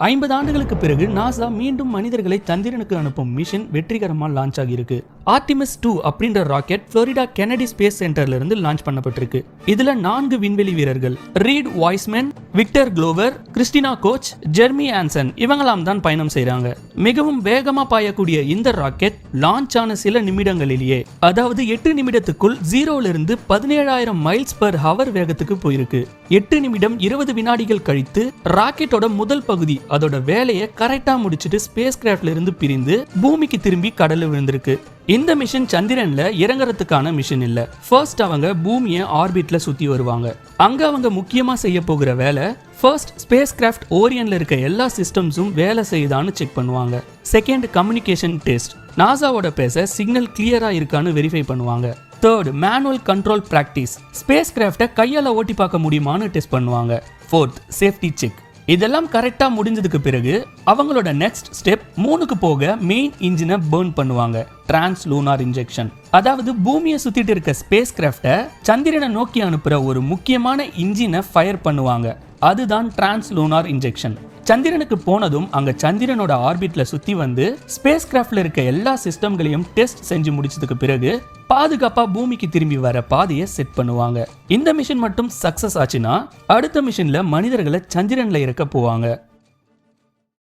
50 ஆண்டுகளுக்கு பிறகு நாசா மீண்டும் மனிதர்களை சந்திரனுக்கு அனுப்பும் மிஷன் வெற்றிகரமா லான்ச் ஆகியிருக்கு. ஆர்டிமிஸ் 2 அப்படின்ற ராக்கெட் புளோரிடா கென்னடி ஸ்பேஸ் சென்டர்ல இருந்து லான்ச் பண்ணப்பட்டிருக்கு. இதுல 4 விண்வெளி வீரர்கள் Reid Wiseman, Victor Glover, Christina Koch, Jeremy Hansen இவங்களாம் தான் பயணம் செய்றாங்க. மிகவும் வேகமா பாயக்கூடிய இந்த ராக்கெட் லான்ச் ஆன சில நிமிடங்களிலேயே, அதாவது 8 நிமிடத்துக்குள் 0ல இருந்து 17,000 மைல்ஸ் பர் ஹவர் வேகத்துக்கு போயிருக்கு. 8 நிமிடம் 20 வினாடிகள் கழித்து ராக்கெட்டோட முதல் பகுதி அதோட வேலையை கரெக்டா முடிச்சிட்டு ஸ்பேஸ் கிராஃப்ட்ல இருந்து பிரிந்து பூமிக்கு திரும்பி கடல்ல விழுந்திருக்கு. இந்த மிஷன் சந்திரன்ல இறங்குறதுக்கான மிஷன் இல்ல. ஃபர்ஸ்ட் அவங்க பூமியை ஆர்பிட்ல சுத்தி வருவாங்க. அங்க அவங்க முக்கியமா செய்ய போகிற வேலை, ஃபர்ஸ்ட் ஸ்பேஸ் கிராஃப்ட் ஓரியன்ல இருக்க எல்லா சிஸ்டம்ஸும் வேலை செய்யுதான்னு செக் பண்ணுவாங்க. செகண்ட் கம்யூனிகேஷன் டெஸ்ட், நாசாவோட பேச சிக்னல் கிளியரா இருக்கான்னு வெரிஃபை பண்ணுவாங்க. Third manual control practice, space கிராஃப்டை கையால ஓட்டி பார்க்க முடியுமான்னு டெஸ்ட் பண்ணுவாங்க. Fourth safety check. இதெல்லாம் கரெக்டா முடிஞ்சதுக்கு பிறகு அவங்களோட நெக்ஸ்ட் ஸ்டெப் மூணுக்கு போக மெயின் இன்ஜினை பர்ன் பண்ணுவாங்க. டிரான்ஸ் லூனார் இன்ஜெக்ஷன், அதாவது பூமியை சுத்திட்டு இருக்க ஸ்பேஸ் கிராஃப்டை சந்திரனை நோக்கி அனுப்புற ஒரு முக்கியமான இன்ஜினை ஃபயர் பண்ணுவாங்க. அதுதான் டிரான்ஸ் லூனார் இன்ஜெக்ஷன். சந்திரனுக்கு போனதும் அங்க சந்திரனோட ஆர்பிட்ல சுத்தி வந்து ஸ்பேஸ் கிராஃப்ட்ல இருக்க எல்லா சிஸ்டம்களையும் டெஸ்ட் செஞ்சு முடிச்சதுக்கு பிறகு பாதுகாப்பா பூமிக்கு திரும்பி வர பாதையை செட் பண்ணுவாங்க. இந்த மிஷன் மட்டும் சக்சஸ் ஆச்சுன்னா அடுத்த மிஷன்ல மனிதர்களை சந்திரன்ல இறக்க போவாங்க.